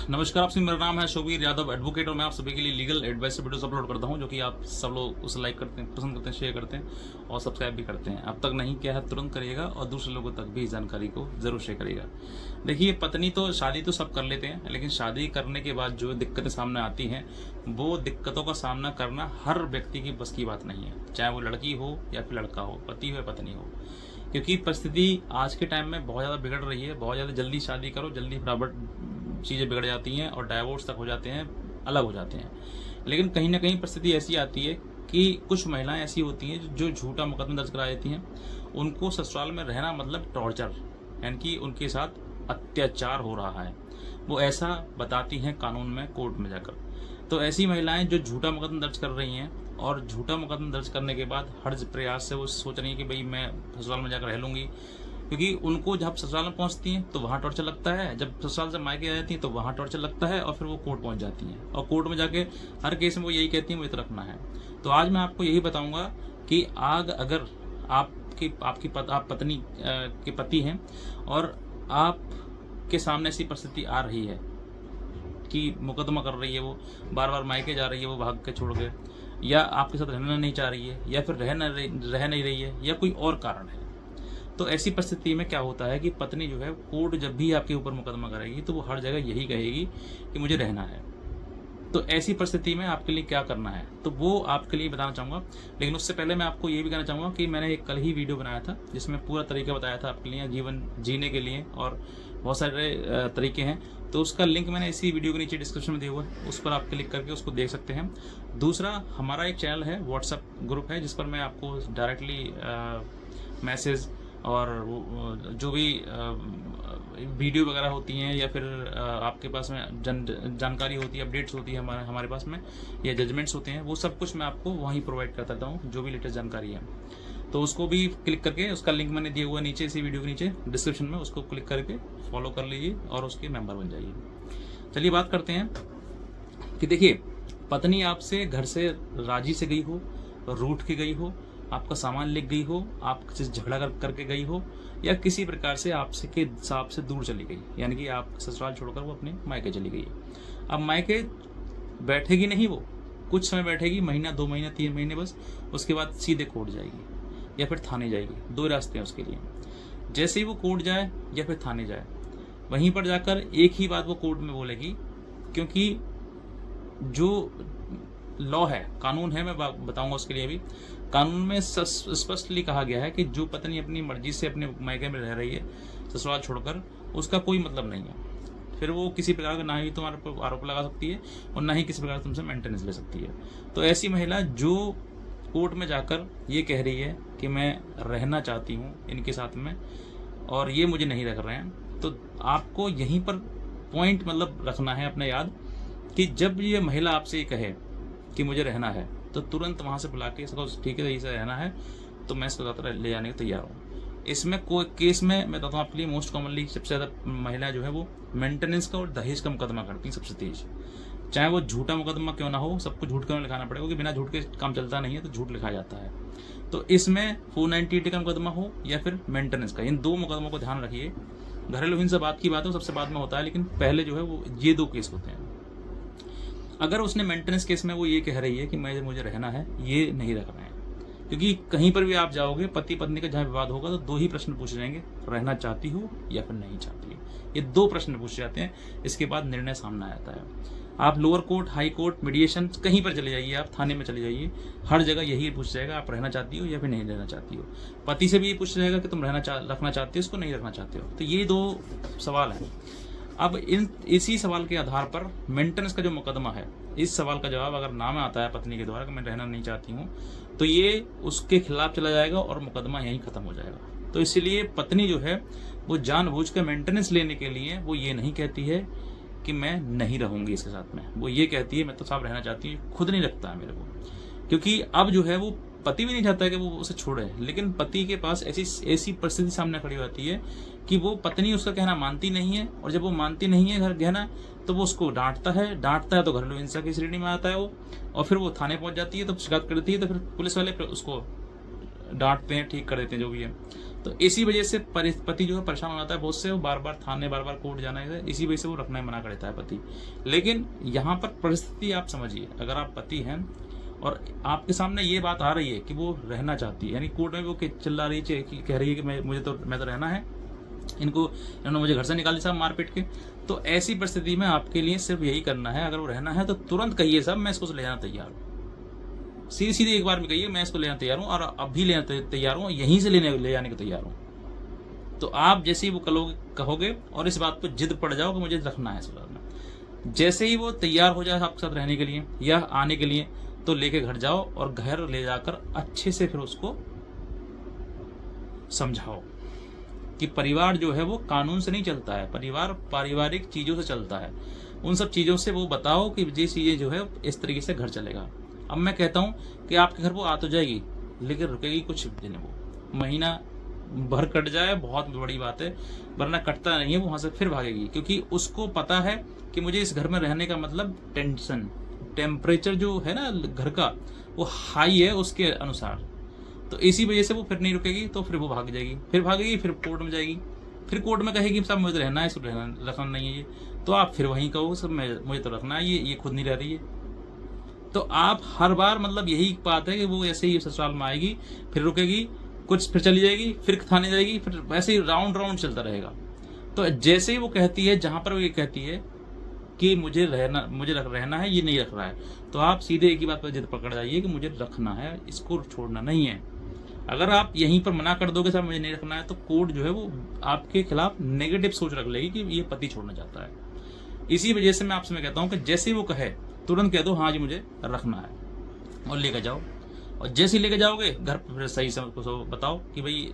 नमस्कार आपसे, मेरा नाम है शोभीर यादव एडवोकेट और मैं आप सभी के लिए लीगल एडवाइस वीडियोस अपलोड करता हूं, जो कि आप सब लोग उसे लाइक करते हैं, पसंद करते हैं, शेयर करते हैं और सब्सक्राइब भी करते हैं। अब तक नहीं किया है तुरंत करिएगा और दूसरे लोगों तक भी इस जानकारी को जरूर शेयर करिएगा। देखिए, पत्नी तो शादी तो सब कर लेते हैं, लेकिन शादी करने के बाद जो दिक्कतें सामने आती हैं वो दिक्कतों का सामना करना हर व्यक्ति की बस की बात नहीं है, चाहे वो लड़की हो या फिर लड़का हो, पति हो या पत्नी हो। क्योंकि परिस्थिति आज के टाइम में बहुत ज़्यादा बिगड़ रही है, बहुत ज़्यादा जल्दी शादी करो, जल्दी फटाफट चीज़ें बिगड़ जाती हैं और डाइवोर्स तक हो जाते हैं, अलग हो जाते हैं। लेकिन कहीं ना कहीं परिस्थिति ऐसी आती है कि कुछ महिलाएं ऐसी होती हैं जो झूठा मुकदमा दर्ज करा देती हैं। उनको ससुराल में रहना मतलब टॉर्चर, यानी कि उनके साथ अत्याचार हो रहा है, वो ऐसा बताती हैं कानून में, कोर्ट में जाकर। तो ऐसी महिलाएं जो झूठा मुकदमा दर्ज कर रही हैं और झूठा मुकदमा दर्ज करने के बाद हर प्रयास से वो सोच रही है कि भाई मैं ससुराल में जाकर रह लूंगी, क्योंकि उनको जब ससुराल में पहुंचती हैं तो वहां टॉर्चर लगता है, जब ससुराल से मायके आ जाती हैं तो वहां टॉर्चर लगता है और फिर वो कोर्ट पहुंच जाती हैं और कोर्ट में जाके हर केस में वो यही कहती हैं मुझे तो रखना है। तो आज मैं आपको यही बताऊंगा कि अगर आप पत्नी के पति हैं और आपके सामने ऐसी परिस्थिति आ रही है कि मुकदमा कर रही है, वो बार बार मायके जा रही है, वो भाग के छोड़ के, या आपके साथ रहना नहीं चाह रही है, या फिर रह नहीं रही है, या कोई और कारण है, तो ऐसी परिस्थिति में क्या होता है कि पत्नी जो है, कोर्ट जब भी आपके ऊपर मुकदमा करेगी तो वो हर जगह यही कहेगी कि मुझे रहना है। तो ऐसी परिस्थिति में आपके लिए क्या करना है, तो वो आपके लिए बताना चाहूँगा। लेकिन उससे पहले मैं आपको ये भी कहना चाहूँगा कि मैंने एक कल ही वीडियो बनाया था जिसमें पूरा तरीका बताया था आपके लिए जीवन जीने के लिए, और बहुत सारे तरीके हैं। तो उसका लिंक मैंने इसी वीडियो के नीचे डिस्क्रिप्शन में दिया हुआ है, उस पर आप क्लिक करके उसको देख सकते हैं। दूसरा, हमारा एक चैनल है, व्हाट्सएप ग्रुप है, जिस पर मैं आपको डायरेक्टली मैसेज और जो भी वीडियो वगैरह होती हैं या फिर आपके पास में जानकारी होती है, अपडेट्स होती है हमारे पास में, या जजमेंट्स होते हैं, वो सब कुछ मैं आपको वहीं प्रोवाइड करता रहता हूँ, जो भी लेटेस्ट जानकारी है। तो उसको भी क्लिक करके, उसका लिंक मैंने दिया हुआ नीचे इसी वीडियो के नीचे डिस्क्रिप्शन में, उसको क्लिक करके फॉलो कर लीजिए और उसके मेंबर बन जाइए। चलिए बात करते हैं कि देखिए, पत्नी आपसे घर से राजी से गई हो, रूठ के गई हो, आपका सामान लेके गई हो, आप किसी से झगड़ा करके गई हो, या किसी प्रकार से आपसे के हिसाब से दूर चली गई, यानी कि आप ससुराल छोड़कर वो अपने मायके चली गई है। अब मायके बैठेगी नहीं, वो कुछ समय बैठेगी, महीना, 2 महीना, 3 महीने बस, उसके बाद सीधे कोर्ट जाएगी या फिर थाने जाएगी। 2 रास्ते हैं उसके लिए। जैसे ही वो कोर्ट जाए या फिर थाने जाए, वहीं पर जाकर एक ही बात वो कोर्ट में बोलेगी, क्योंकि जो लॉ है, कानून है, मैं बताऊंगा उसके लिए। अभी कानून में स्पष्टली कहा गया है कि जो पत्नी अपनी मर्जी से अपने मायके में रह रही है ससुराल छोड़कर, उसका कोई मतलब नहीं है। फिर वो किसी प्रकार का ना ही तुम्हारे पर आरोप लगा सकती है और ना ही किसी प्रकार तुमसे मेंटेनेंस ले सकती है। तो ऐसी महिला जो कोर्ट में जाकर ये कह रही है कि मैं रहना चाहती हूँ इनके साथ में और ये मुझे नहीं रख रहे हैं, तो आपको यहीं पर पॉइंट मतलब रखना है अपना याद, कि जब ये महिला आपसे ये कहे कि मुझे रहना है, तो तुरंत वहां से बुला के इसको, ठीक है, यही से रहना है तो मैं इसको ज़्यादा ले जाने को तैयार हूँ। इसमें कोई केस में मैं बताता हूँ आपके लिए, मोस्ट कॉमनली सबसे ज़्यादा महिलाएं जो है वो मेंटेनेंस का और दहेज का मुकदमा करती हैं सबसे तेज। चाहे वो झूठा मुकदमा क्यों ना हो, सबको झूठ क्यों लिखाना पड़ेगा, क्योंकि बिना झूठ के काम चलता नहीं है, तो झूठ लिखा जाता है। तो इसमें 498 का मुकदमा हो या फिर मेंटेनेंस का, इन 2 मुकदमों को ध्यान रखिए। घरेलू हिंसा बात की बात है, सबसे बाद में होता है, लेकिन पहले जो है वो ये 2 केस होते हैं। अगर उसने मेंटेनेंस केस में वो ये कह रही है कि मुझे रहना है, ये नहीं रख रहे हैं, क्योंकि कहीं पर भी आप जाओगे, पति पत्नी का जहां विवाद होगा तो 2 ही प्रश्न पूछे जाएंगे, रहना चाहती हो या फिर नहीं चाहती है। ये 2 प्रश्न पूछे जाते हैं, इसके बाद निर्णय सामने आता है। आप lower court, high court, mediation, कहीं पर चले जाइए, आप थाने में चले जाइए, हर जगह यही पूछ जाएगा, आप रहना चाहती हो या फिर नहीं रहना चाहती हो। पति से भी ये पूछ जाएगा कि तुम रखना चाहती हो इसको, नहीं रखना चाहते हो। तो ये 2 सवाल हैं। अब इसी सवाल के आधार पर मेंटेनेंस का जो मुकदमा है, इस सवाल का जवाब अगर ना में आता है पत्नी के द्वारा कि मैं रहना नहीं चाहती हूँ, तो ये उसके खिलाफ चला जाएगा और मुकदमा यहीं खत्म हो जाएगा। तो इसलिए पत्नी जो है वो जानबूझ कर मेंटेनेंस लेने के लिए वो ये नहीं कहती है कि मैं नहीं रहूंगी इसके साथ में, वो ये कहती है मैं तो साफ रहना चाहती हूँ, खुद नहीं लगता है मेरे को। क्योंकि अब जो है वो पति भी नहीं चाहता है कि वो उसे छोड़े, लेकिन पति के पास ऐसी परिस्थिति सामने खड़ी होती है कि वो पत्नी उसका कहना मानती नहीं है, और जब वो मानती नहीं है घर कहना, तो वो उसको डांटता है तो घरेलू हिंसा की श्रेणी में आता है वो, और फिर वो थाने पहुंच जाती है, तो शिकायत करती है, तो फिर पुलिस वाले उसको डांटते हैं, ठीक कर देते हैं, जो भी है। तो इसी वजह से पति जो है परेशान हो जाता है बहुत से, वो बार बार थाने, बार बार कोर्ट जाना है, इसी वजह से वो रखना ही मना कर देता है पति। लेकिन यहाँ पर परिस्थिति आप समझिए, अगर आप पति हैं और आपके सामने ये बात आ रही है कि वो रहना चाहती है, यानी कोर्ट में वो चिल्ला रही है, कह रही है कि मैं तो रहना है, इन्होंने मुझे घर से निकाल दिया साहब मार पीट के, तो ऐसी परिस्थिति में आपके लिए सिर्फ यही करना है, अगर वो रहना है तो तुरंत कहिए साहब मैं इसको ले जाना तैयार हूँ। सीधे सीधे एक बार में कहिए मैं इसको लेना तैयार हूँ और अभी लेना तैयार हूँ, यहीं से ले जाने को तैयार हूँ। तो आप जैसे ही वो कहोगे और इस बात पर जिद पड़ जाओ कि मुझे रखना है इस बात में, जैसे ही वो तैयार हो जाए आपके साथ रहने के लिए या आने के लिए, तो लेके घर जाओ और घर ले जाकर अच्छे से फिर उसको समझाओ कि परिवार जो है वो कानून से नहीं चलता है, परिवार पारिवारिक चीजों से चलता है। उन सब चीजों से वो बताओ कि ये चीजें जो है इस तरीके से घर चलेगा। अब मैं कहता हूं कि आपके घर वो आ तो जाएगी, लेकिन रुकेगी कुछ दिन, वो महीना भर कट जाए बहुत बड़ी बात है, वरना कटता नहीं है, वो वहां से फिर भागेगी, क्योंकि उसको पता है कि मुझे इस घर में रहने का मतलब टेम्परेचर जो है ना घर का वो हाई है उसके अनुसार, तो इसी वजह से वो फिर नहीं रुकेगी, तो फिर वो भागेगी, फिर कोर्ट में जाएगी, फिर कोर्ट में कहेगी साहब मुझे रहना है, इसको रखना नहीं है ये, तो आप फिर वहीं कहो सब मुझे तो रखना है, ये खुद नहीं रह रही है। तो आप हर बार मतलब यही बात है कि वो ऐसे ही ससुराल में आएगी, फिर रुकेगी कुछ, फिर चली जाएगी, फिर थाने जाएगी, फिर वैसे ही राउंड चलता रहेगा। तो जैसे ही वो कहती है, जहां पर वो ये कहती है कि मुझे रहना है, ये नहीं रख रहा है, तो आप सीधे एक ही बात पर जिद पकड़ जाइए कि मुझे रखना है, इसको छोड़ना नहीं है। अगर आप यहीं पर मना कर दोगे साहब मुझे नहीं रखना है, तो कोर्ट जो है वो आपके खिलाफ नेगेटिव सोच रख लेगी कि ये पति छोड़ना चाहता है। इसी वजह से मैं आपसे कहता हूं कि जैसे ही वो कहे तुरंत कह दो हाँ जी मुझे रखना है, और लेकर जाओ। और जैसे ही लेके जाओगे घर पर फिर सही से उसको बताओ कि भाई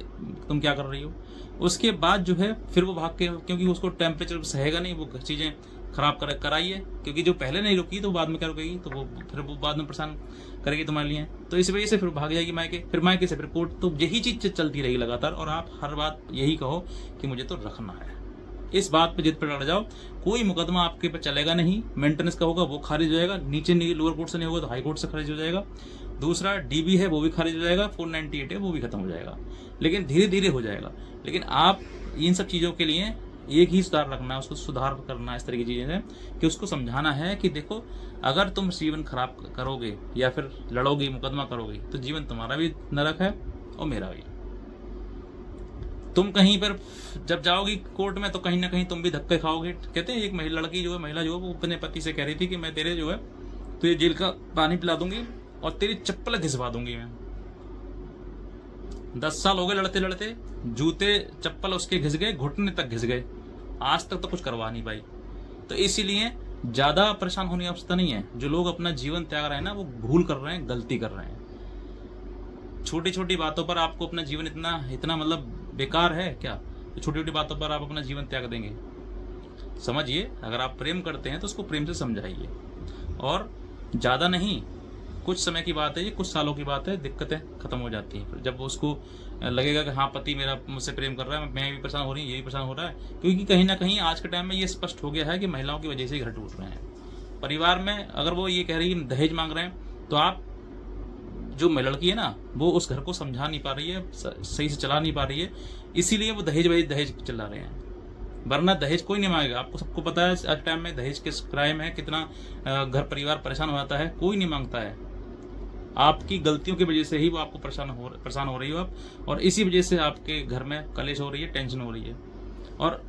तुम क्या कर रही हो। उसके बाद जो है फिर वो भाग के, क्योंकि उसको टेम्परेचर सहेगा नहीं, वो चीजें खराब कराइए, क्योंकि जो पहले नहीं रुकी तो बाद में क्या रुकेगी, तो वो फिर वो बाद में परेशान करेगी तुम्हारे लिए। तो इस वजह से फिर भाग जाएगी मायके, फिर मायके से फिर कोर्ट, तो यही चीज चलती रहेगी लगातार। और आप हर बात यही कहो कि मुझे तो रखना है, इस बात पे जिद पर लड़ जाओ, कोई मुकदमा आपके पे चलेगा नहीं। मेंटेनेंस का होगा वो खारिज हो जाएगा, नीचे लोअर कोर्ट से नहीं होगा तो हाई कोर्ट से खारिज हो जाएगा। दूसरा डीबी है वो भी खारिज हो जाएगा, 498 है वो भी खत्म हो जाएगा, लेकिन धीरे धीरे हो जाएगा। लेकिन आप इन सब चीजों के लिए एक ही सुधार रखना है, उसको सुधार करना, इस तरह की चीजें हैं कि उसको समझाना है कि देखो अगर तुम जीवन खराब करोगे या फिर लड़ोगे, मुकदमा करोगे, तो जीवन तुम्हारा भी नरक है और मेरा भी। तुम कहीं पर जब जाओगी कोर्ट में तो कहीं ना कहीं तुम भी धक्के खाओगे। कहते हैं एक महिला जो है वो अपने पति से कह रही थी कि मैं तेरे जो है तुझे जेल का पानी पिला दूंगी और तेरी चप्पल घिसवा दूंगी मैं। 10 साल हो गए लड़ते लड़ते, जूते चप्पल उसके घिस गए, घुटने तक घिस गए, आज तक तो कुछ करवा नहीं पाई। तो इसीलिए ज्यादा परेशान होने की आवश्यकता नहीं है। जो लोग अपना जीवन त्याग रहे हैं ना, वो भूल कर रहे हैं, गलती कर रहे हैं। छोटी छोटी बातों पर आपको अपना जीवन इतना मतलब बेकार है क्या? छोटी छोटी बातों पर आप अपना जीवन त्याग देंगे? समझिए, अगर आप प्रेम करते हैं तो उसको प्रेम से समझाइए, और ज्यादा नहीं, कुछ समय की बात है, ये कुछ सालों की बात है, दिक्कतें खत्म हो जाती हैं। जब उसको लगेगा कि हाँ पति मेरा मुझसे प्रेम कर रहा है, मैं भी परेशान हो रही हूँ, ये भी परेशान हो रहा है, क्योंकि कहीं ना कहीं आज के टाइम में ये स्पष्ट हो गया है कि महिलाओं की वजह से ही घर टूट रहे हैं। परिवार में अगर वो ये कह रही है दहेज मांग रहे हैं, तो आप जो लड़की है ना, वो उस घर को समझा नहीं पा रही है, सही से चला नहीं पा रही है, इसीलिए वो दहेज चला रहे हैं। वरना दहेज कोई नहीं मांगेगा। आपको सबको पता है आज टाइम में दहेज के क्राइम है, कितना घर परिवार परेशान हो जाता है, कोई नहीं मांगता है। आपकी गलतियों की वजह से ही वो आपको परेशान हो रही हो आप, और इसी वजह से आपके घर में कलेश हो रही है, टेंशन हो रही है। और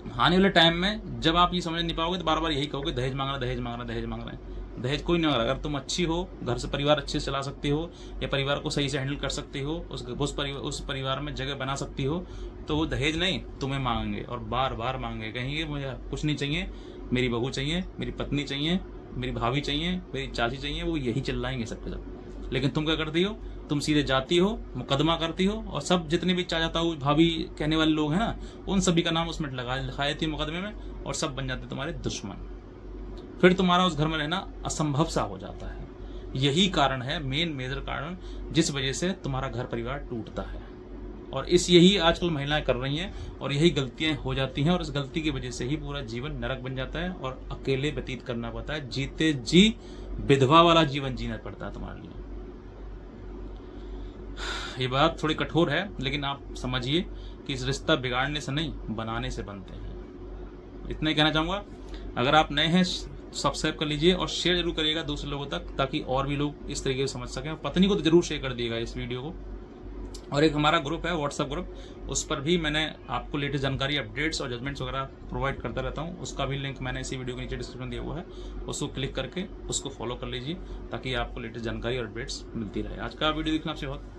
आने वाले टाइम में जब आप ये समझ नहीं पाओगे तो बार बार यही कहोगे दहेज मांग रहा है, दहेज मांग रहा है, दहेज मांग रहे हैं। दहेज कोई नहीं मांग रहा। अगर तुम अच्छी हो, घर से परिवार अच्छे से चला सकती हो, या परिवार को सही से हैंडल कर सकती हो, उस परिवार में जगह बना सकती हो, तो वो दहेज नहीं तुम्हें मांगेंगे, और बार बार मांगेंगे। कहेंगे मुझे कुछ नहीं चाहिए, मेरी बहू चाहिए, मेरी पत्नी चाहिए, मेरी भाभी चाहिए, मेरी चाची चाहिए, वो यही चिल्लाएंगे सबके सब। लेकिन तुम क्या करती हो? तुम सीधे जाती हो, मुकदमा करती हो, और सब जितने भी चाचा ताऊ भाभी कहने वाले लोग हैं ना, उन सभी का नाम उसमें लिखा देती है मुकदमे में, और सब बन जाते तुम्हारे दुश्मन। फिर तुम्हारा उस घर में रहना असंभव सा हो जाता है। यही कारण है, मेजर कारण, जिस वजह से तुम्हारा घर परिवार टूटता है। और यही आजकल महिलाएं कर रही हैं, और यही गलतियां हो जाती हैं, और इस गलती की वजह से ही पूरा जीवन नरक बन जाता है, और अकेले व्यतीत करना पड़ता है, जीते जी विधवा वाला जीवन जीना पड़ता है तुम्हारे लिए। ये बात थोड़ी कठोर है, लेकिन आप समझिए कि इस रिश्ता बिगाड़ने से नहीं, बनाने से बनते हैं। इतना ही कहना चाहूँगा। अगर आप नए हैं, सब्सक्राइब कर लीजिए और शेयर जरूर करिएगा दूसरे लोगों तक, ताकि और भी लोग इस तरीके से समझ सकें। पत्नी को तो जरूर शेयर कर दिएगा इस वीडियो को। और एक हमारा ग्रुप है, व्हाट्सएप ग्रुप, उस पर भी मैंने आपको लेटेस्ट जानकारी, अपडेट्स और जजमेंट्स वगैरह प्रोवाइड करता रहता हूँ। उसका भी लिंक मैंने इसी वीडियो के नीचे डिस्क्रिप्शन दिया हुआ है, उसको क्लिक करके उसको फॉलो कर लीजिए, ताकि आपको लेटेस्ट जानकारी और अपडेट्स मिलती रहे। आज का वीडियो देखना आपसे बहुत